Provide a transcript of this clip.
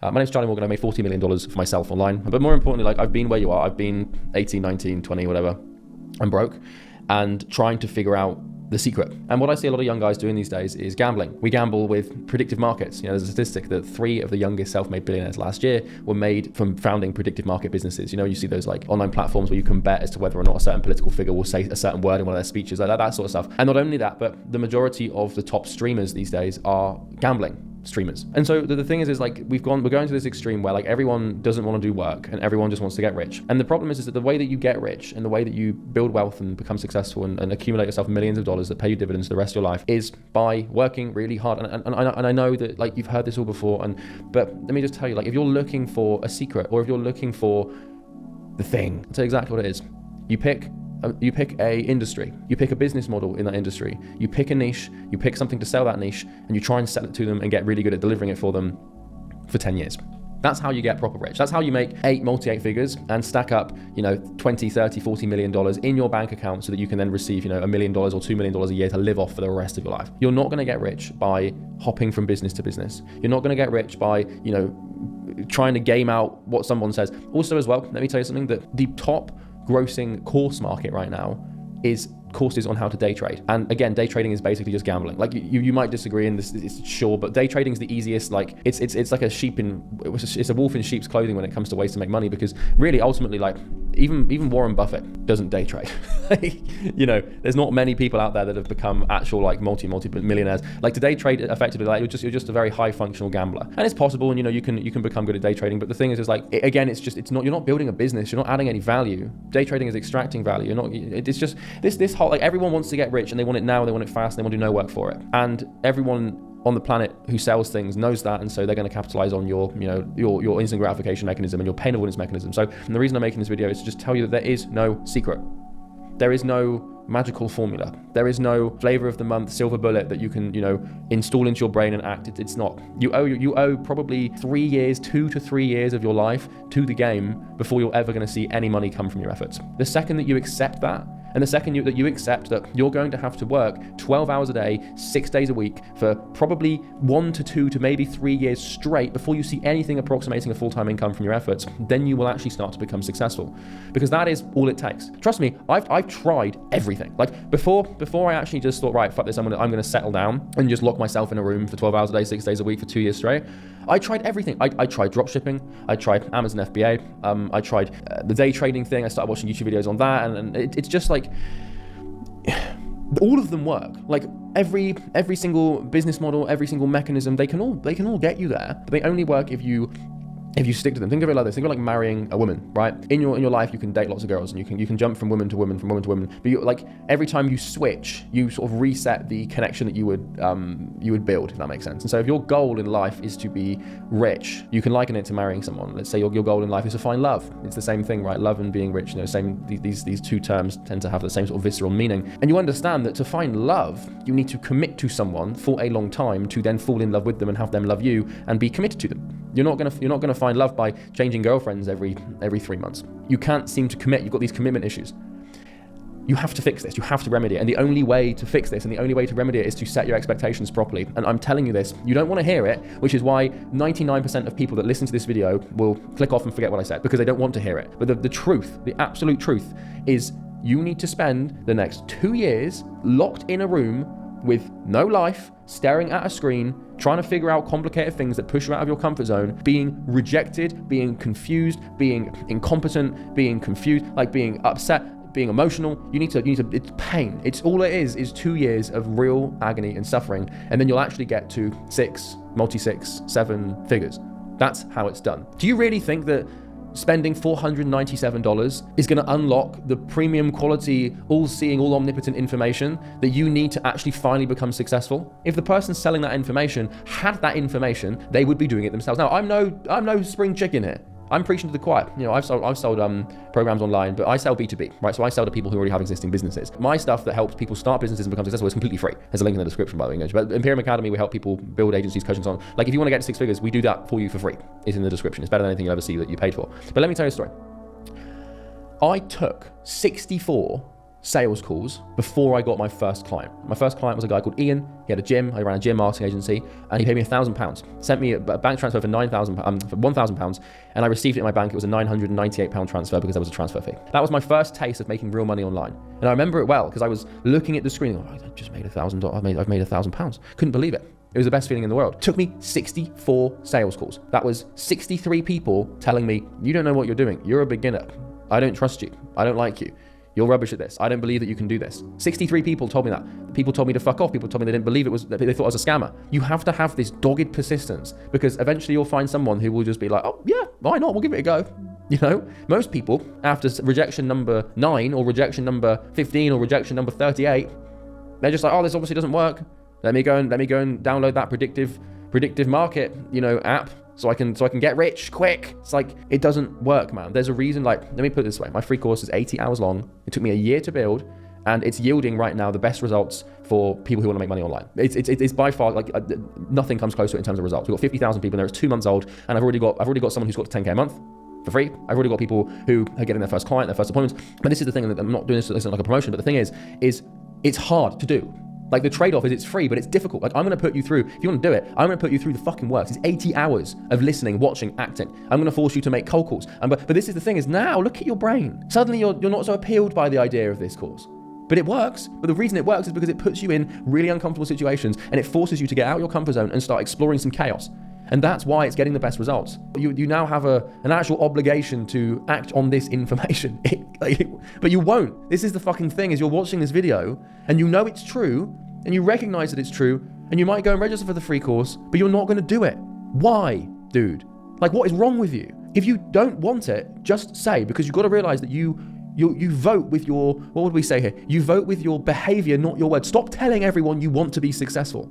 My name's Charlie Morgan. I made $40 million for myself online. But more importantly, like, I've been where you are. I've been 18, 19, 20, whatever. I'm broke and trying to figure out the secret. And what I see a lot of young guys doing these days is gambling. We gamble with predictive markets. There's a statistic that 3 of the youngest self-made billionaires last year were made from founding predictive market businesses. You see those like online platforms where you can bet as to whether or not a certain political figure will say a certain word in one of their speeches, like that sort of stuff. And not only that, but the majority of the top streamers these days are gambling streamers. And so the thing is like we're going to this extreme where like everyone doesn't want to do work and everyone just wants to get rich. And the problem is that the way that you get rich and the way that you build wealth and become successful and accumulate yourself millions of dollars that pay you dividends the rest of your life is by working really hard. And I know that like you've heard this all before, but let me just tell you, like, if you're looking for a secret or if you're looking for the thing, I'll tell you exactly what it is. You pick a industry, you pick a business model in that industry, you pick a niche, you pick something to sell that niche, and you try and sell it to them and get really good at delivering it for them for 10 years. That's how you get proper rich. That's how you make multi-eight figures and stack up, 20, 30, $40 million in your bank account so that you can then receive, $1 million or $2 million a year to live off for the rest of your life. You're not going to get rich by hopping from business to business. You're not going to get rich by, trying to game out what someone says. Also as well, let me tell you something, that the top grossing course market right now is courses on how to day trade. And again, day trading is basically just gambling. Like you might disagree in this, it's sure, but day trading is the easiest. Like it's like it's a wolf in sheep's clothing when it comes to ways to make money, because really ultimately, like even Warren Buffett doesn't day trade. There's not many people out there that have become actual like multi millionaires. Like to day trade effectively, like you're just a very high functional gambler. And it's possible, and you can become good at day trading. But the thing is like again, you're not building a business. You're not adding any value. Day trading is extracting value. It's just this whole, like, everyone wants to get rich and they want it now, they want it fast, and they want to do no work for it. And everyone on the planet who sells things knows that, and so they're going to capitalize on your instant gratification mechanism and your pain avoidance mechanism. So the reason I'm making this video is to just tell you that there is no secret. There is no magical formula. There is no flavor of the month silver bullet that you can, install into your brain and act. It's not. You owe probably 3 years, 2 to 3 years of your life to the game before you're ever going to see any money come from your efforts. The second that you accept that, and the second that you accept that you're going to have to work 12 hours a day, 6 days a week for probably 1 to 2 to maybe 3 years straight before you see anything approximating a full-time income from your efforts, then you will actually start to become successful. Because that is all it takes. Trust me, I've tried everything. Like before I actually just thought, right, fuck this, I'm gonna settle down and just lock myself in a room for 12 hours a day, 6 days a week for 2 years straight. I tried everything. I tried dropshipping. I tried Amazon FBA. I tried the day trading thing. I started watching YouTube videos on that, and it's just like all of them work. Like every single business model, every single mechanism, they can all get you there, but they only work if you stick to them. Think of it like this. Think of it like marrying a woman, right? In your life, you can date lots of girls, and you can jump from woman to woman, from woman to woman. But every time you switch, you sort of reset the connection that you would build, if that makes sense. And so if your goal in life is to be rich, you can liken it to marrying someone. Let's say your goal in life is to find love. It's the same thing, right? Love and being rich, same. These two terms tend to have the same sort of visceral meaning. And you understand that to find love, you need to commit to someone for a long time to then fall in love with them and have them love you and be committed to them. You're not gonna find love by changing girlfriends every 3 months. You can't seem to commit. You've got these commitment issues. You have to fix this. You have to remedy it. And the only way to fix this and the only way to remedy it is to set your expectations properly. And I'm telling you this, you don't want to hear it, which is why 99% of people that listen to this video will click off and forget what I said, because they don't want to hear it. But the truth, the absolute truth, is you need to spend the next 2 years locked in a room with no life, staring at a screen, trying to figure out complicated things that push you out of your comfort zone, being rejected, being confused, being incompetent, being confused, like being upset, being emotional. You need to, it's pain. It's all it is 2 years of real agony and suffering. And then you'll actually get to 6, 7 figures. That's how it's done. Do you really think that spending $497 is going to unlock the premium quality, all-seeing, all-omnipotent information that you need to actually finally become successful? If the person selling that information had that information, they would be doing it themselves. Now, I'm no spring chicken here. I'm preaching to the choir. I've sold programs online, but I sell B2B, right? So I sell to people who already have existing businesses. My stuff that helps people start businesses and become successful is completely free. There's a link in the description, by the way. But Imperium Academy, we help people build agencies, coaching, so on. Like if you want to get to 6 figures, we do that for you for free. It's in the description. It's better than anything you'll ever see that you paid for. But let me tell you a story. I took 64 sales calls before I got my first client. My first client was a guy called Ian. He had a gym. I ran a gym marketing agency, and he paid me £1,000. Sent me a bank transfer for £1,000, and I received it in my bank. It was a £998 transfer because there was a transfer fee. That was my first taste of making real money online, and I remember it well because I was looking at the screen. Oh, I just made $1,000. I've made £1,000. Couldn't believe it. It was the best feeling in the world. It took me 64 sales calls. That was 63 people telling me, you don't know what you're doing. You're a beginner. I don't trust you. I don't like you. You're rubbish at this. I don't believe that you can do this. 63 people told me that. People told me to fuck off. People told me they didn't believe that they thought I was a scammer. You have to have this dogged persistence, because eventually you'll find someone who will just be like, oh yeah, why not? We'll give it a go. You know, most people after rejection number 9 or rejection number 15 or rejection number 38, they're just like, oh, this obviously doesn't work. Let me go and download that predictive market, app. So I can get rich quick. It's like, it doesn't work, man. There's a reason. Like, let me put it this way. My free course is 80 hours long. It took me a year to build, and it's yielding right now the best results for people who want to make money online. It's by far, like, nothing comes close to it in terms of results. We've got 50,000 people in there. It's 2 months old, and I've already got someone who's got 10K a month for free. I've already got people who are getting their first client, their first appointments. But this is the thing, that I'm not doing this isn't like a promotion, but the thing is it's hard to do. Like, the trade-off is it's free, but it's difficult. Like, I'm going to put you through, if you want to do it, I'm going to put you through the fucking works. It's 80 hours of listening, watching, acting. I'm going to force you to make cold calls. But this is the thing, is now look at your brain. Suddenly you're not so appealed by the idea of this course. But it works. But the reason it works is because it puts you in really uncomfortable situations, and it forces you to get out of your comfort zone and start exploring some chaos. And that's why it's getting the best results. You now have an actual obligation to act on this information. But you won't. This is the fucking thing, is you're watching this video and you know it's true, and you recognize that it's true, and you might go and register for the free course, but you're not going to do it. Why, dude? Like, what is wrong with you? If you don't want it, just say, because you've got to realize that you vote with your, what would we say here? You vote with your behavior, not your words. Stop telling everyone you want to be successful.